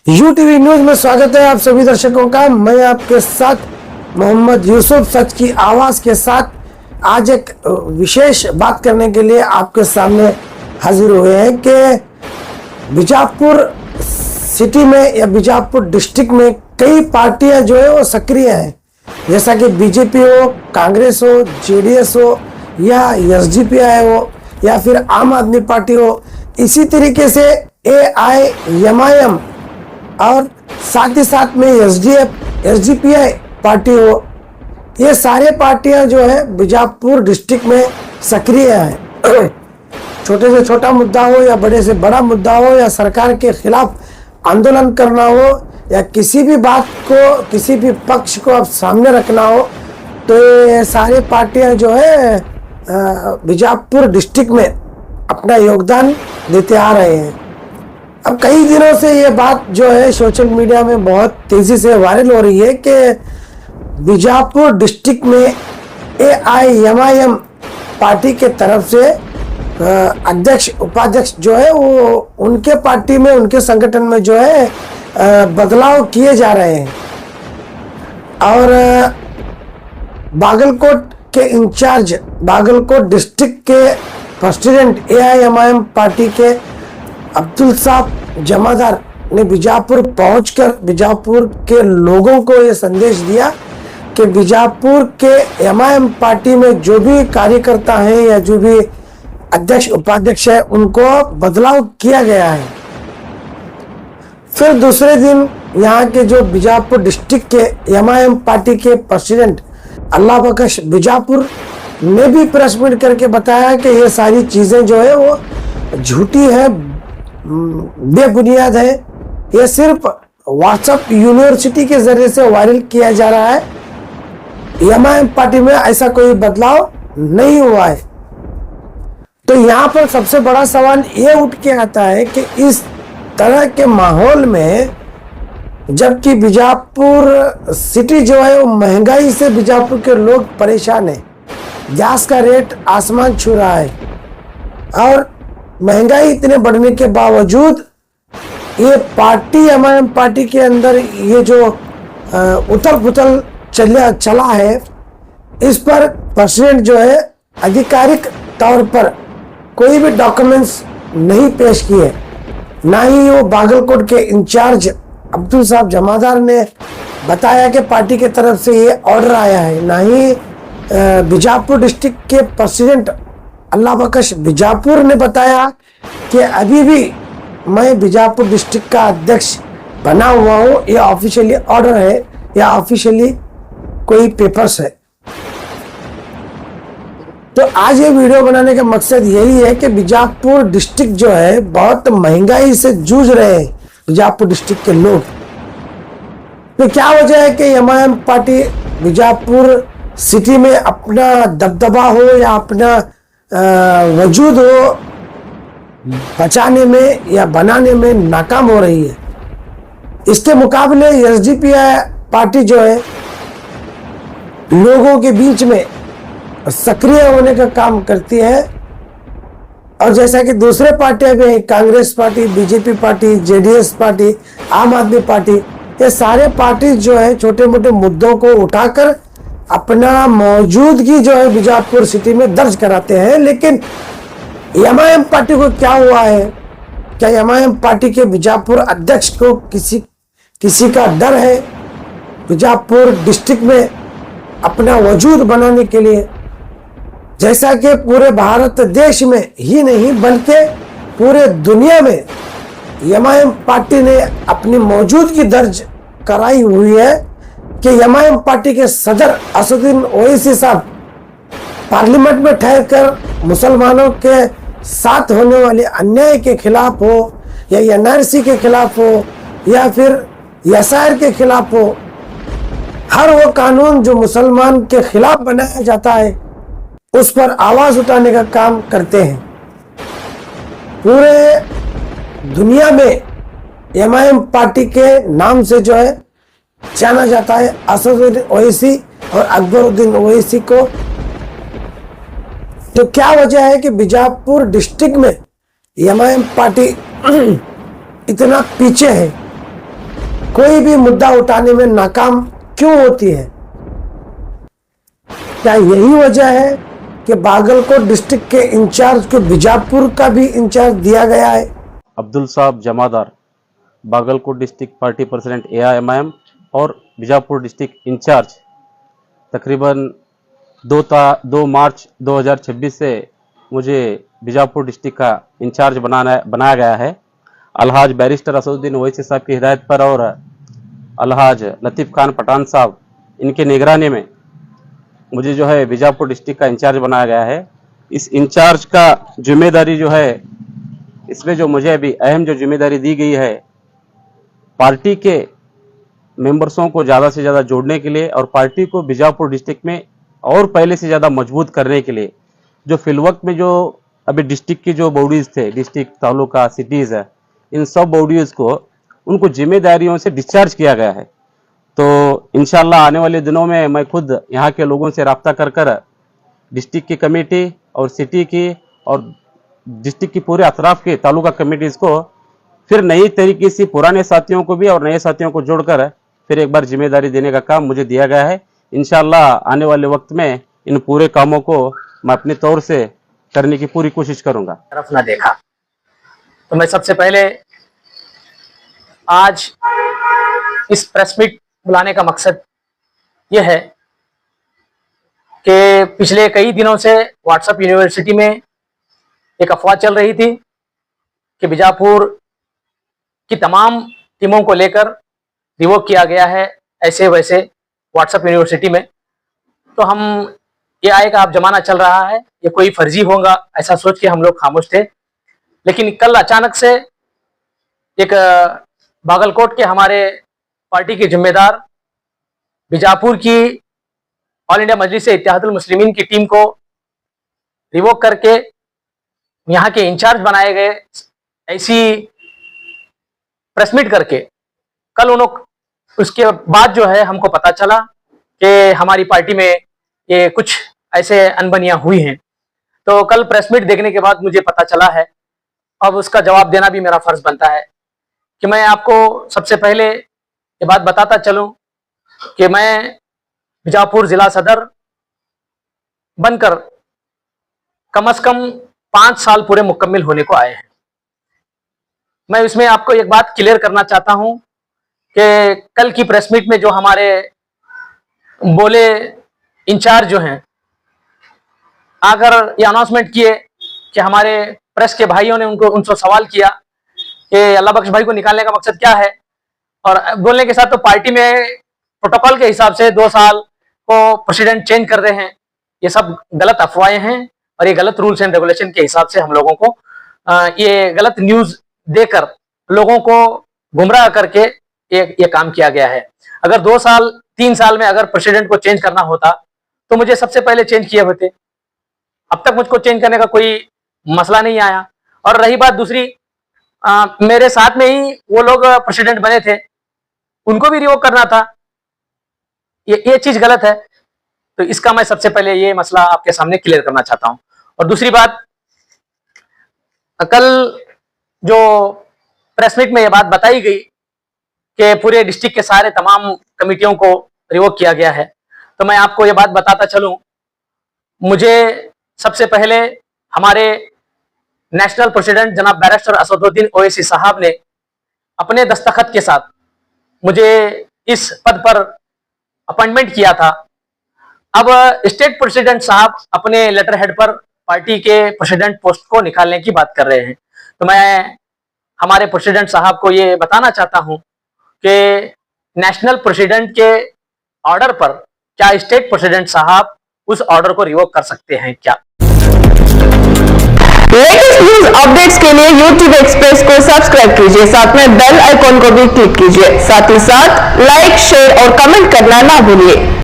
UTV news में स्वागत है आप सभी दर्शकों का। मैं आपके साथ मोहम्मद यूसुफ सच की आवाज के साथ आज एक विशेष बात करने के लिए आपके सामने हाजिर हुए हैं कि बीजापुर सिटी में या बीजापुर डिस्ट्रिक्ट में कई पार्टियां जो है वो सक्रिय हैं, जैसा कि बीजेपी हो, कांग्रेस हो, जेडीएस हो या एसडीपीआई हो या फिर आम आदमी पार्टी हो। इसी तरीके से एआईएमआईएम और साथ ही साथ में एसडीपीआई पार्टी हो, ये सारे पार्टियां जो है बीजापुर डिस्ट्रिक्ट में सक्रिय हैं। छोटे से छोटा मुद्दा हो या बड़े से बड़ा मुद्दा हो या सरकार के खिलाफ आंदोलन करना हो या किसी भी बात को, किसी भी पक्ष को अब सामने रखना हो, तो ये सारे पार्टियां जो है बीजापुर डिस्ट्रिक्ट में अपना योगदान देते आ रहे हैं। अब कई दिनों से ये बात जो है सोशल मीडिया में बहुत तेजी से वायरल हो रही है कि बीजापुर डिस्ट्रिक्ट में एआईएमआईएम पार्टी के तरफ से अध्यक्ष उपाध्यक्ष जो है वो उनके पार्टी में, उनके संगठन में जो है बदलाव किए जा रहे हैं। और बागलकोट के इंचार्ज, बागलकोट डिस्ट्रिक्ट के प्रेसिडेंट एआईएमआईएम पार्टी के अब्दुल साहब जमादार ने बीजापुर पहुंचकर बीजापुर के लोगों को ये संदेश दिया कि बीजापुर के एमआईएम पार्टी में जो भी कार्यकर्ता हैं या जो भी अध्यक्ष उपाध्यक्ष है उनको बदलाव किया गया है। फिर दूसरे दिन यहाँ के जो बीजापुर डिस्ट्रिक्ट के एमआईएम पार्टी के प्रेसिडेंट अल्लाह बख्श बीजापुर ने भी प्रेस मीट करके बताया कि ये सारी चीजें जो है वो झूठी है, बेबुनियाद है, ये सिर्फ व्हाट्सएप यूनिवर्सिटी के जरिए से वायरल किया जा रहा है। एमआईएम पार्टी में ऐसा कोई बदलाव नहीं हुआ है। तो यहाँ पर सबसे बड़ा सवाल ये उठ के आता है कि इस तरह के माहौल में, जबकि बीजापुर सिटी जो है वो महंगाई से बीजापुर के लोग परेशान है, गैस का रेट आसमान छू रहा है और महंगाई इतने बढ़ने के बावजूद ये पार्टी, एमआईएम पार्टी के अंदर ये जो उथल पुथल चला है, इस पर प्रेसिडेंट जो है आधिकारिक तौर पर कोई भी डॉक्यूमेंट्स नहीं पेश किए। ना ही वो बागलकोट के इंचार्ज अब्दुल साहब जमादार ने बताया कि पार्टी की तरफ से ये ऑर्डर आया है, ना ही बीजापुर डिस्ट्रिक्ट के प्रेसिडेंट अल्लाह बख्श बीजापुर ने बताया कि अभी भी मैं बीजापुर डिस्ट्रिक्ट का अध्यक्ष बना हुआ हूँ, यह ऑफिशियली ऑर्डर है या ऑफिशियली कोई पेपर्स है। तो आज ये वीडियो बनाने का मकसद यही है कि बीजापुर डिस्ट्रिक्ट जो है बहुत महंगाई से जूझ रहे हैं बीजापुर डिस्ट्रिक्ट के लोग। तो क्या वजह है कि एमआईएम पार्टी बीजापुर सिटी में अपना दबदबा हो या अपना वजूद हो बचाने में या बनाने में नाकाम हो रही है। इसके मुकाबले एसडीपीआई पार्टी जो है लोगों के बीच में सक्रिय होने का काम करती है। और जैसा कि दूसरे पार्टियां भी हैं, Congress party, BJP party, JDS party, आम आदमी पार्टी, ये सारे पार्टी जो है छोटे मोटे मुद्दों को उठाकर अपना मौजूदगी जो है बीजापुर सिटी में दर्ज कराते हैं। लेकिन एमआईएम पार्टी को क्या हुआ है? क्या एमआईएम पार्टी के बीजापुर अध्यक्ष को किसी का डर है बीजापुर डिस्ट्रिक्ट में अपना वजूद बनाने के लिए? जैसा कि पूरे भारत देश में ही नहीं बल्कि पूरे दुनिया में एमआईएम पार्टी ने अपनी मौजूदगी दर्ज कराई हुई है कि एमआईएम पार्टी के सदर असदुद्दीन ओवैसी साहब पार्लियामेंट में ठहरकर मुसलमानों के साथ होने वाले अन्याय के खिलाफ हो या एनआरसी के खिलाफ हो या फिर एसआईआर के खिलाफ हो, हर वो कानून जो मुसलमान के खिलाफ बनाया जाता है उस पर आवाज उठाने का काम करते हैं। पूरे दुनिया में एमआईएम पार्टी के नाम से जो है जाना जाता है असदुद्दीन ओवैसी और अकबरुद्दीन ओवैसी को। तो क्या वजह है कि बीजापुर डिस्ट्रिक्ट में एमआईएम पार्टी इतना पीछे है? कोई भी मुद्दा उठाने में नाकाम क्यों होती है? क्या यही वजह है कि बागलकोट डिस्ट्रिक्ट के इंचार्ज को बीजापुर का भी इंचार्ज दिया गया है? अब्दुल साहब जमादार, Bagalkot district party president AIMIM और बीजापुर डिस्ट्रिक्ट इंचार्ज, तकरीबन 2 मार्च 2026 से मुझे बीजापुर डिस्ट्रिक्ट का इंचार्ज बनाया गया है। अलहाज बैरिस्टर असदुद्दीन ओवैसी साहब की हिदायत पर और अलहाज लतीफ़ खान पठान साहब इनके निगरानी में मुझे जो है बीजापुर डिस्ट्रिक्ट का इंचार्ज बनाया गया है। इस इंचार्ज का जिम्मेदारी जो है, इसमें जो मुझे अभी अहम जो जिम्मेदारी दी गई है, पार्टी के मेंबर्सों को ज़्यादा से ज़्यादा जोड़ने के लिए और पार्टी को बीजापुर डिस्ट्रिक्ट में और पहले से ज़्यादा मजबूत करने के लिए जो फिलवक्त में जो अभी डिस्ट्रिक्ट की जो बॉडीज़ थे, डिस्ट्रिक्ट, तालुका, सिटीज़ है, इन सब बॉडीज़ को उनको जिम्मेदारियों से डिस्चार्ज किया गया है। तो इंशाल्लाह आने वाले दिनों में मैं खुद यहाँ के लोगों से रब्ता कर डिस्ट्रिक्ट की कमेटी और सिटी की और डिस्ट्रिक्ट की पूरे अतराफ के तालुका कमेटीज़ को फिर नई तरीके से पुराने साथियों को भी और नए साथियों को जोड़कर फिर एक बार जिम्मेदारी देने का काम मुझे दिया गया है। इंशाल्लाह आने वाले वक्त में इन पूरे कामों को मैं अपने तौर से करने की पूरी कोशिश करूंगा। तरफ ना देखा तो मैं सबसे पहले आज इस प्रेस मीट बुलाने का मकसद यह है कि पिछले कई दिनों से व्हाट्सएप यूनिवर्सिटी में एक अफवाह चल रही थी कि बीजापुर की तमाम टीमों को लेकर रिवोक किया गया है ऐसे वैसे व्हाट्सएप यूनिवर्सिटी में। तो हम ये आए का अब जमाना चल रहा है, ये कोई फर्जी होगा ऐसा सोच के हम लोग खामोश थे। लेकिन कल अचानक से एक बागलकोट के हमारे पार्टी के जिम्मेदार बीजापुर की ऑल इंडिया मजलिस इत्तेहादुल मुस्लिमीन की टीम को रिवोक करके यहाँ के इंचार्ज बनाए गए, ऐसी प्रेस मीट करके कल उसके बाद जो है हमको पता चला कि हमारी पार्टी में ये कुछ ऐसे अनबनियां हुई हैं। तो कल प्रेस मीट देखने के बाद मुझे पता चला है, अब उसका जवाब देना भी मेरा फर्ज बनता है कि मैं आपको सबसे पहले ये बात बताता चलूं कि मैं बीजापुर जिला सदर बनकर कम से कम 5 साल पूरे मुकम्मल होने को आए हैं। मैं इसमें आपको एक बात क्लियर करना चाहता हूं कि कल की प्रेस मीट में जो हमारे बोले इंचार्ज जो हैं, अगर ये अनाउंसमेंट किए कि हमारे प्रेस के भाइयों ने उनसे सवाल किया कि अल्लाह बख्श भाई को निकालने का मकसद क्या है, और बोलने के साथ तो पार्टी में प्रोटोकॉल के हिसाब से 2 साल को प्रेसिडेंट चेंज कर रहे हैं, ये सब गलत अफवाहें हैं और ये गलत रूल्स एंड रेगुलेशन के हिसाब से हम लोगों को ये गलत न्यूज देकर लोगों को गुमराह करके ये काम किया गया है। अगर 2 साल 3 साल में अगर प्रेसिडेंट को चेंज करना होता तो मुझे सबसे पहले चेंज किए होते। अब तक मुझको चेंज करने का कोई मसला नहीं आया। और रही बात दूसरी, मेरे साथ में ही वो लोग प्रेसिडेंट बने थे, उनको भी रिवोक करना था, ये चीज गलत है। तो इसका मैं सबसे पहले ये मसला आपके सामने क्लियर करना चाहता हूं। और दूसरी बात, कल जो प्रेस मीट में ये बात बताई गई कि पूरे डिस्ट्रिक्ट के सारे तमाम कमेटियों को रिवोक किया गया है, तो मैं आपको ये बात बताता चलूं, मुझे सबसे पहले हमारे नेशनल प्रेसिडेंट जनाब बैरिस्टर असदुद्दीन ओवैसी साहब ने अपने दस्तखत के साथ मुझे इस पद पर अपॉइंटमेंट किया था। अब स्टेट प्रेसिडेंट साहब अपने लेटर हेड पर पार्टी के प्रेसिडेंट पोस्ट को निकालने की बात कर रहे हैं। तो मैं हमारे प्रेसिडेंट साहब को ये बताना चाहता हूं कि नेशनल प्रेसिडेंट के ऑर्डर पर क्या स्टेट प्रेसिडेंट साहब उस ऑर्डर को रिवोक कर सकते हैं क्या? लेटेस्ट न्यूज अपडेट्स के लिए YouTube एक्सप्रेस को सब्सक्राइब कीजिए, साथ में बेल आइकॉन को भी क्लिक कीजिए, साथ ही साथ लाइक, शेयर और कमेंट करना ना भूलिए।